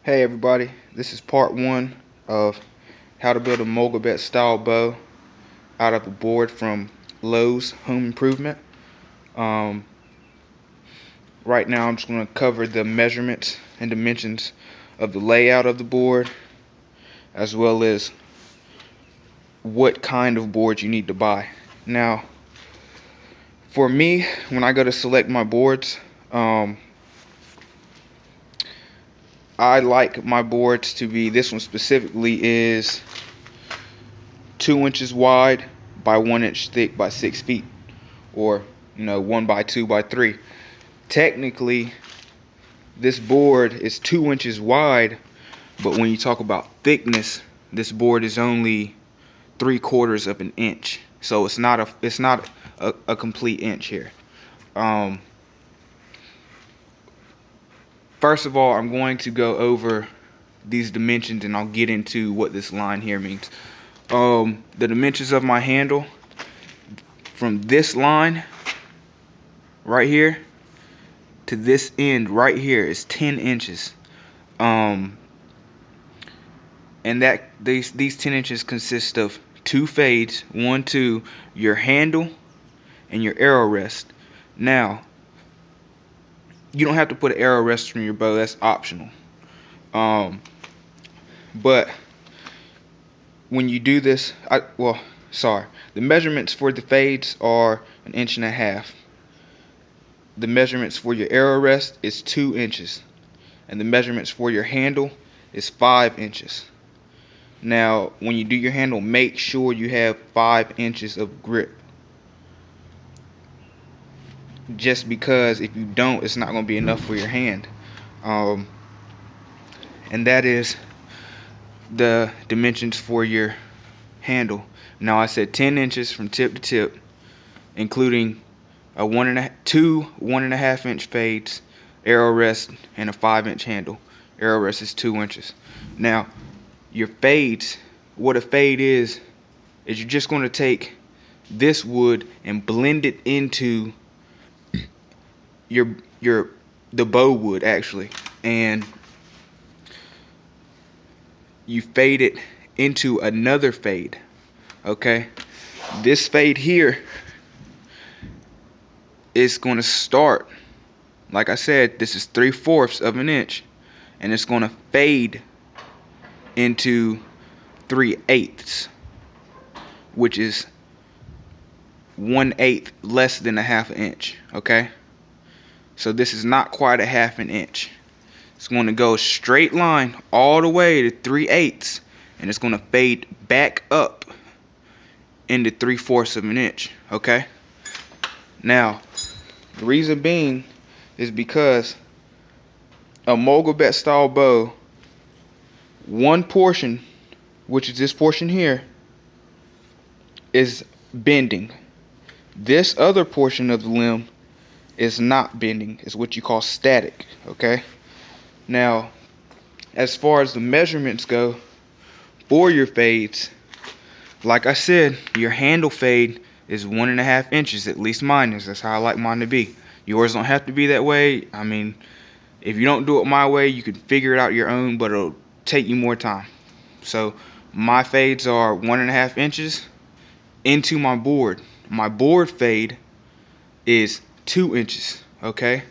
Hey everybody, this is part one of how to build a mollegabet style bow out of a board from Lowe's Home Improvement. Um, right now I'm just going to cover the measurements and dimensions of the layout of the board, as well as what kind of board you need to buy. Now, for me, when I go to select my boards, I like my boards to be, this one specifically is 2 inches wide by 1 inch thick by 6 feet, or 1 by 2 by 3. Technically this board is 2 inches wide, but when you talk about thickness, this board is only 3/4 of an inch, so it's not a complete inch here. First of all, I'm going to go over these dimensions and I'll get into what this line here means. The dimensions of my handle from this line right here to this end right here is 10 inches. And that these 10 inches consist of 2 fades, 1, 2, your handle, and your arrow rest. Now, you don't have to put an arrow rest from your bow, that's optional. But when you do this, the measurements for the fades are 1.5 inches. The measurements for your arrow rest is 2 inches. And the measurements for your handle is 5 inches. Now, when you do your handle, make sure you have 5 inches of grip. Just because if you don't, it's not going to be enough for your hand. And that is the dimensions for your handle. Now, I said 10 inches from tip to tip, including two 1.5 inch fades, arrow rest, and a 5 inch handle. Arrow rest is 2 inches. Now, your fades, what a fade is you're just going to take this wood and blend it into the bow wood actually, and you fade it into another fade. Okay, this fade here is going to start, like I said, this is 3/4 of an inch, and it's going to fade into 3/8, which is 1/8 less than a 1/2 inch. Okay, so this is not quite a 1/2 inch. It's going to go straight line all the way to 3/8, and it's going to fade back up into 3/4 of an inch. Okay, now the reason being is because a mollegabet style bow, one portion, which is this portion here, is bending. This other portion of the limb is not bending. It's what you call static. Okay, now as far as the measurements go for your fades, like I said, your handle fade is 1.5 inches, at least mine is. That's how I like mine to be. Yours don't have to be that way. I mean, if you don't do it my way, you can figure it out your own, but it'll take you more time. So my fades are 1.5 inches into my board. My board fade is 2 inches. Okay,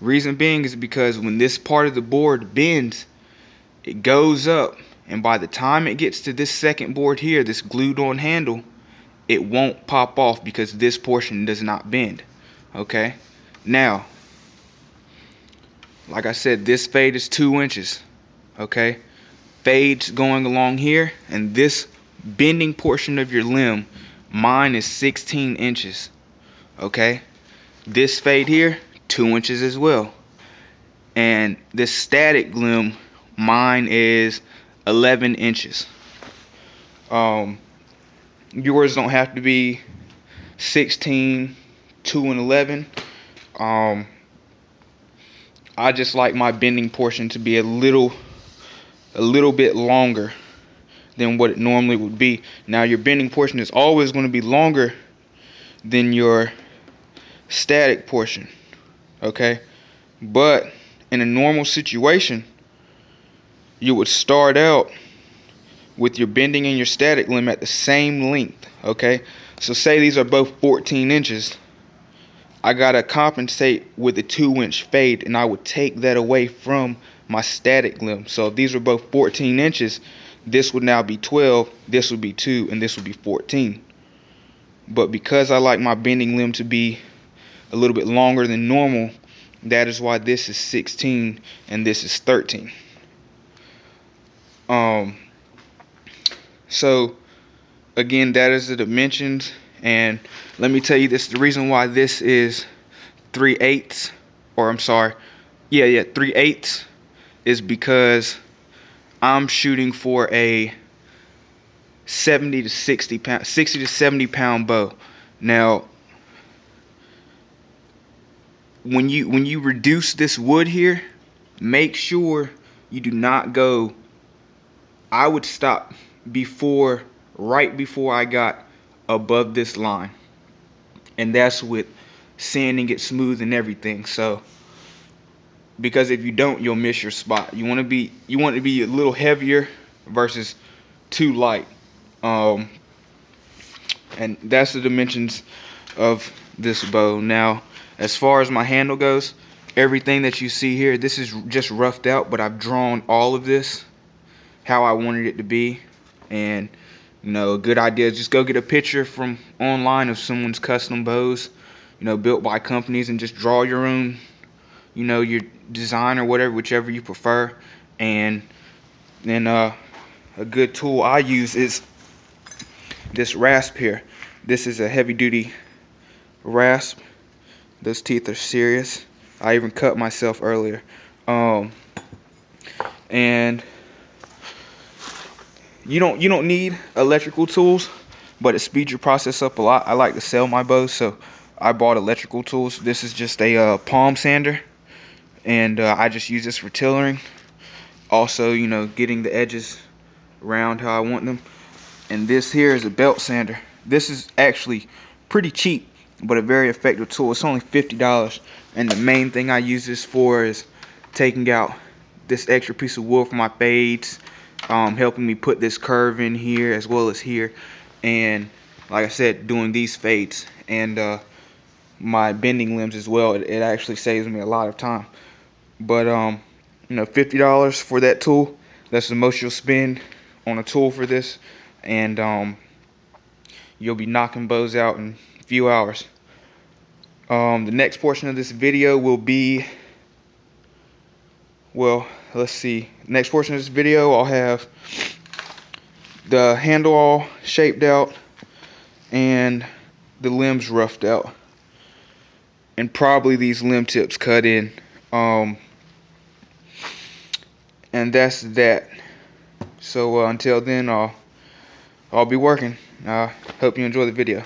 reason being is because when this part of the board bends, it goes up, and by the time it gets to this second board here, this glued on handle, it won't pop off because this portion does not bend. Okay, now like I said, this fade is 2 inches. Okay, fades going along here, and this bending portion of your limb, mine is 16 inches. Okay, this fade here, 2 inches as well. And this static limb, mine is 11 inches. Yours don't have to be 16, 2, and 11. I just like my bending portion to be a little bit longer than what it normally would be. Now, your bending portion is always going to be longer than your static portion. Okay, but in a normal situation, you would start out with your bending and your static limb at the same length, okay? So say these are both 14 inches. I gotta compensate with a 2-inch fade, and I would take that away from my static limb. So if these were both 14 inches, this would now be 12, this would be 2, and this would be 14. But because I like my bending limb to be a little bit longer than normal, that is why this is 16 and this is 13. So again, that is the dimensions, and let me tell you this, the reason why this is 3/8, or I'm sorry, yeah 3/8, is because I'm shooting for a 70 to 60 pound, 60 to 70 pound bow. Now when you reduce this wood here, make sure you do not go, I would stop right before I got above this line, and that's with sanding it smooth and everything. So because if you don't, you'll miss your spot. You want it to be a little heavier versus too light. And that's the dimensions of this bow. Now as far as my handle goes, everything that you see here, this is just roughed out, but I've drawn all of this how I wanted it to be. And you know, a good idea is just go get a picture from online of someone's custom bows, you know, built by companies, and just draw your own, you know, your design or whatever, whichever you prefer. And then a good tool I use is this rasp here. This is a heavy duty rasp. Those teeth are serious. I even cut myself earlier. And you don't need electrical tools, but it speeds your process up a lot. I like to sell my bows, so I bought electrical tools. This is just a palm sander, and I just use this for tillering. Also, you know, getting the edges round how I want them. And this here is a belt sander. This is actually pretty cheap, but a very effective tool. It's only $50, and the main thing I use this for is taking out this extra piece of wood for my fades, helping me put this curve in here as well as here, and like I said, doing these fades and my bending limbs as well. It actually saves me a lot of time. But you know, $50 for that tool, that's the most you'll spend on a tool for this, and you'll be knocking bows out in a few hours. The next portion of this video will be, well, let's see, next portion of this video I'll have the handle all shaped out and the limbs roughed out, and probably these limb tips cut in. And that's that. So until then, I'll be working. Hope you enjoy the video.